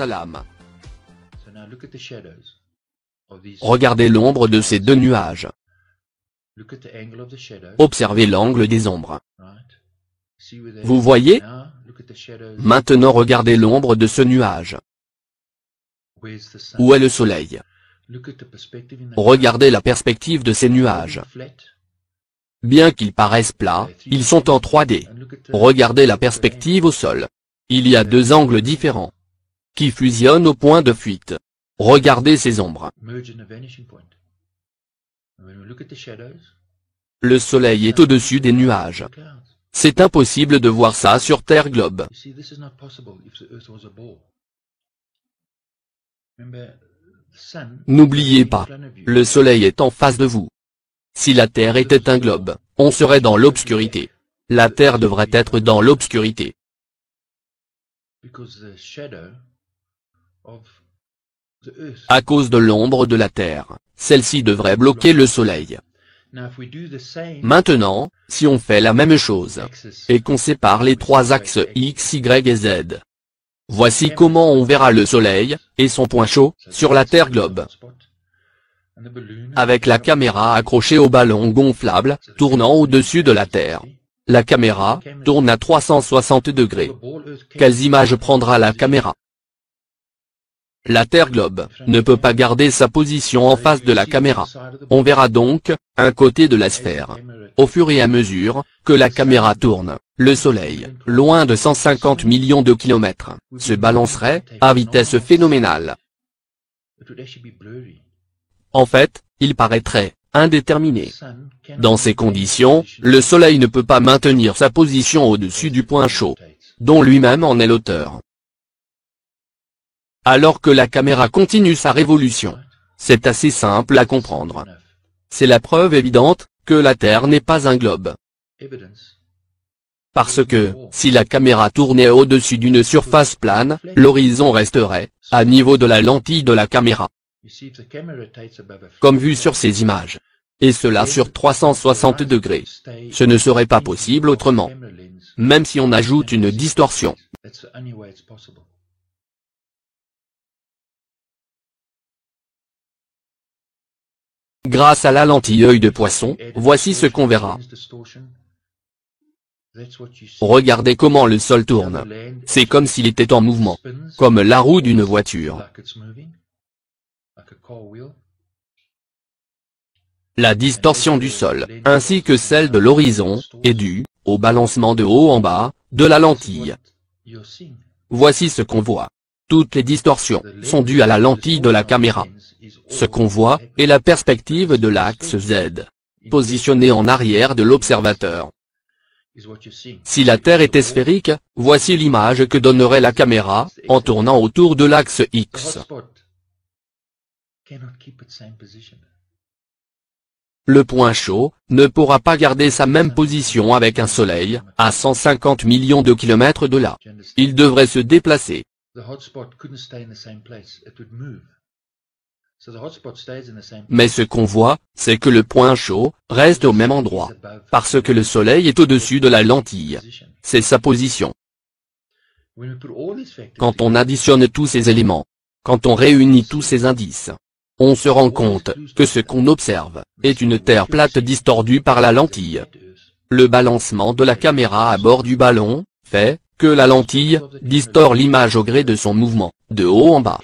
Salam. Regardez l'ombre de ces deux nuages. Observez l'angle des ombres. Vous voyez? Maintenant regardez l'ombre de ce nuage. Où est le soleil? Regardez la perspective de ces nuages. Bien qu'ils paraissent plats, ils sont en 3D. Regardez la perspective au sol. Il y a deux angles différents qui fusionnent au point de fuite. Regardez ces ombres. Le soleil est au-dessus des nuages. C'est impossible de voir ça sur Terre globe. N'oubliez pas, le soleil est en face de vous. Si la Terre était un globe, on serait dans l'obscurité. La Terre devrait être dans l'obscurité. À cause de l'ombre de la Terre, celle-ci devrait bloquer le soleil. Maintenant, si on fait la même chose, et qu'on sépare les trois axes X, Y et Z, voici comment on verra le soleil, et son point chaud, sur la Terre globe. Avec la caméra accrochée au ballon gonflable, tournant au-dessus de la Terre. La caméra tourne à 360 degrés. Quelles images prendra la caméra? La Terre globe ne peut pas garder sa position en face de la caméra. On verra donc un côté de la sphère. Au fur et à mesure que la caméra tourne, le Soleil, loin de 150 millions de kilomètres, se balancerait à vitesse phénoménale. En fait, il paraîtrait indéterminé. Dans ces conditions, le Soleil ne peut pas maintenir sa position au-dessus du point chaud, dont lui-même en est l'auteur. Alors que la caméra continue sa révolution. C'est assez simple à comprendre. C'est la preuve évidente que la Terre n'est pas un globe. Parce que, si la caméra tournait au-dessus d'une surface plane, l'horizon resterait à niveau de la lentille de la caméra. Comme vu sur ces images. Et cela sur 360 degrés. Ce ne serait pas possible autrement. Même si on ajoute une distorsion. Grâce à la lentille œil de poisson, voici ce qu'on verra. Regardez comment le sol tourne. C'est comme s'il était en mouvement. Comme la roue d'une voiture. La distorsion du sol, ainsi que celle de l'horizon, est due au balancement de haut en bas de la lentille. Voici ce qu'on voit. Toutes les distorsions sont dues à la lentille de la caméra. Ce qu'on voit est la perspective de l'axe Z, positionnée en arrière de l'observateur. Si la Terre était sphérique, voici l'image que donnerait la caméra en tournant autour de l'axe X. Le point chaud ne pourra pas garder sa même position avec un Soleil à 150 millions de kilomètres de là. Il devrait se déplacer. Mais ce qu'on voit, c'est que le point chaud reste au même endroit, parce que le Soleil est au-dessus de la lentille. C'est sa position. Quand on additionne tous ces éléments, quand on réunit tous ces indices, on se rend compte que ce qu'on observe est une Terre plate distordue par la lentille. Le balancement de la caméra à bord du ballon fait que la lentille distord l'image au gré de son mouvement, de haut en bas.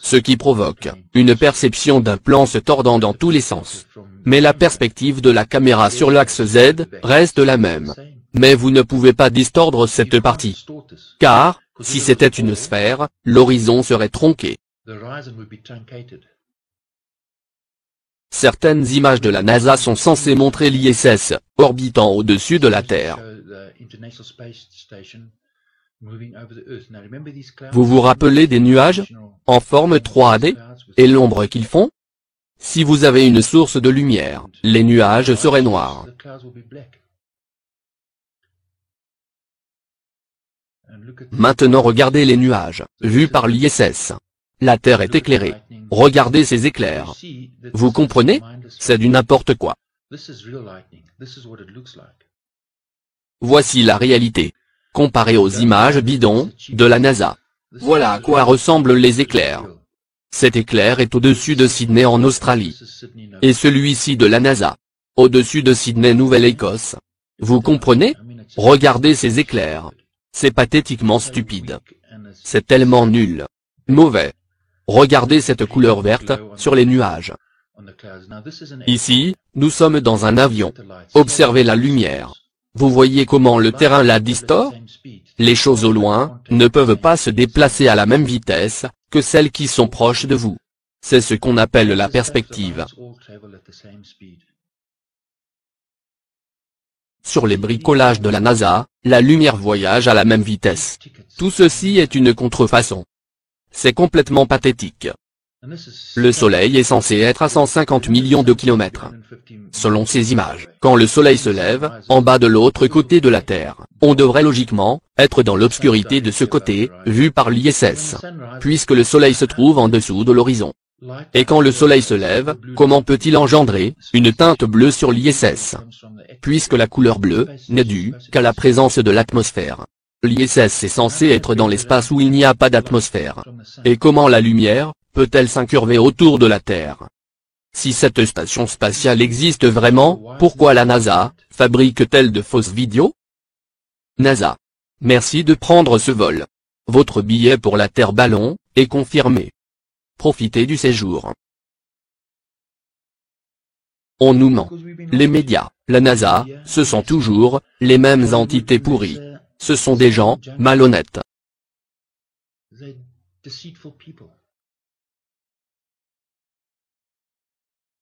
Ce qui provoque une perception d'un plan se tordant dans tous les sens. Mais la perspective de la caméra sur l'axe Z reste la même. Mais vous ne pouvez pas distordre cette partie. Car, si c'était une sphère, Certaines images de la NASA sont censées montrer l'ISS, orbitant au-dessus de la Terre. Vous vous rappelez des nuages, en forme 3D, et l'ombre qu'ils font? Si vous avez une source de lumière, les nuages seraient noirs. Maintenant regardez les nuages, vus par l'ISS. La Terre est éclairée. Regardez ces éclairs. Vous comprenez? C'est du n'importe quoi. Voici la réalité. Comparée aux images bidons, de la NASA. Voilà à quoi ressemblent les éclairs. Cet éclair est au-dessus de Sydney en Australie. Et celui-ci de la NASA. Au-dessus de Sydney, Nouvelle-Écosse. Vous comprenez? Regardez ces éclairs. C'est pathétiquement stupide. C'est tellement nul. Mauvais. Regardez cette couleur verte, sur les nuages. Ici, nous sommes dans un avion. Observez la lumière. Vous voyez comment le terrain la distord? Les choses au loin, ne peuvent pas se déplacer à la même vitesse, que celles qui sont proches de vous. C'est ce qu'on appelle la perspective. Sur les bricolages de la NASA, la lumière voyage à la même vitesse. Tout ceci est une contrefaçon. C'est complètement pathétique. Le Soleil est censé être à 150 millions de kilomètres. Selon ces images, quand le Soleil se lève, en bas de l'autre côté de la Terre, on devrait logiquement être dans l'obscurité de ce côté, vu par l'ISS, puisque le Soleil se trouve en dessous de l'horizon. Et quand le Soleil se lève, comment peut-il engendrer une teinte bleue sur l'ISS? Puisque la couleur bleue n'est due qu'à la présence de l'atmosphère. L'ISS est censé être dans l'espace où il n'y a pas d'atmosphère. Et comment la lumière peut-elle s'incurver autour de la Terre? Si cette station spatiale existe vraiment, pourquoi la NASA fabrique-t-elle de fausses vidéos? NASA. Merci de prendre ce vol. Votre billet pour la Terre ballon est confirmé. Profitez du séjour. On nous ment. Les médias, la NASA, ce sont toujours les mêmes entités pourries. Ce sont des gens malhonnêtes.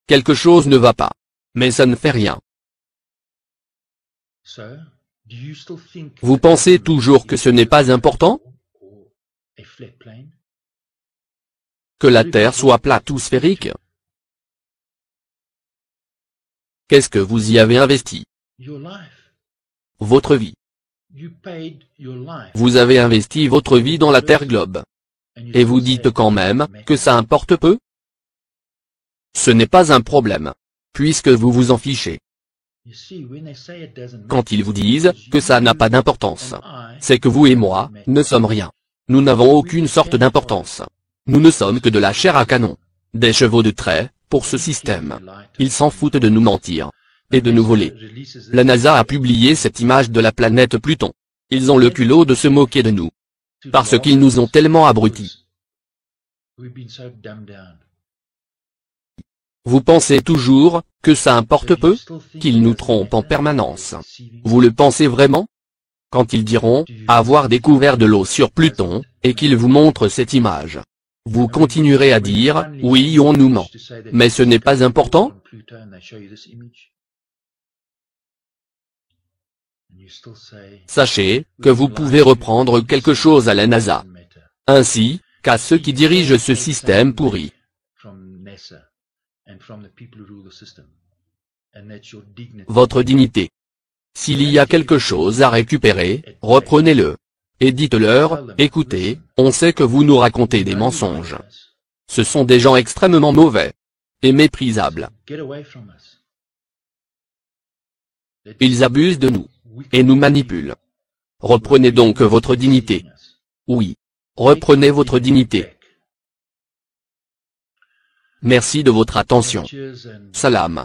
Quelque chose ne va pas. Mais ça ne fait rien. Vous pensez toujours que ce n'est pas important? Que la Terre soit plate ou sphérique? Qu'est-ce que vous y avez investi? Votre vie. Vous avez investi votre vie dans la Terre globe. Et vous dites quand même que ça importe peu? Ce n'est pas un problème. Puisque vous vous en fichez. Quand ils vous disent que ça n'a pas d'importance, c'est que vous et moi ne sommes rien. Nous n'avons aucune sorte d'importance. Nous ne sommes que de la chair à canon. Des chevaux de trait, pour ce système. Ils s'en foutent de nous mentir. Et de nous voler. La NASA a publié cette image de la planète Pluton. Ils ont le culot de se moquer de nous. Parce qu'ils nous ont tellement abrutis. Vous pensez toujours que ça importe peu? Qu'ils nous trompent en permanence. Vous le pensez vraiment? Quand ils diront avoir découvert de l'eau sur Pluton, et qu'ils vous montrent cette image, vous continuerez à dire oui, on nous ment. Mais ce n'est pas important? Sachez que vous pouvez reprendre quelque chose à la NASA, ainsi qu'à ceux qui dirigent ce système pourri. Votre dignité. S'il y a quelque chose à récupérer, reprenez-le. Et dites-leur, écoutez, on sait que vous nous racontez des mensonges. Ce sont des gens extrêmement mauvais. Et méprisables. Ils abusent de nous. Et nous manipulent. Reprenez donc votre dignité. Oui. Reprenez votre dignité. Merci de votre attention. Salam.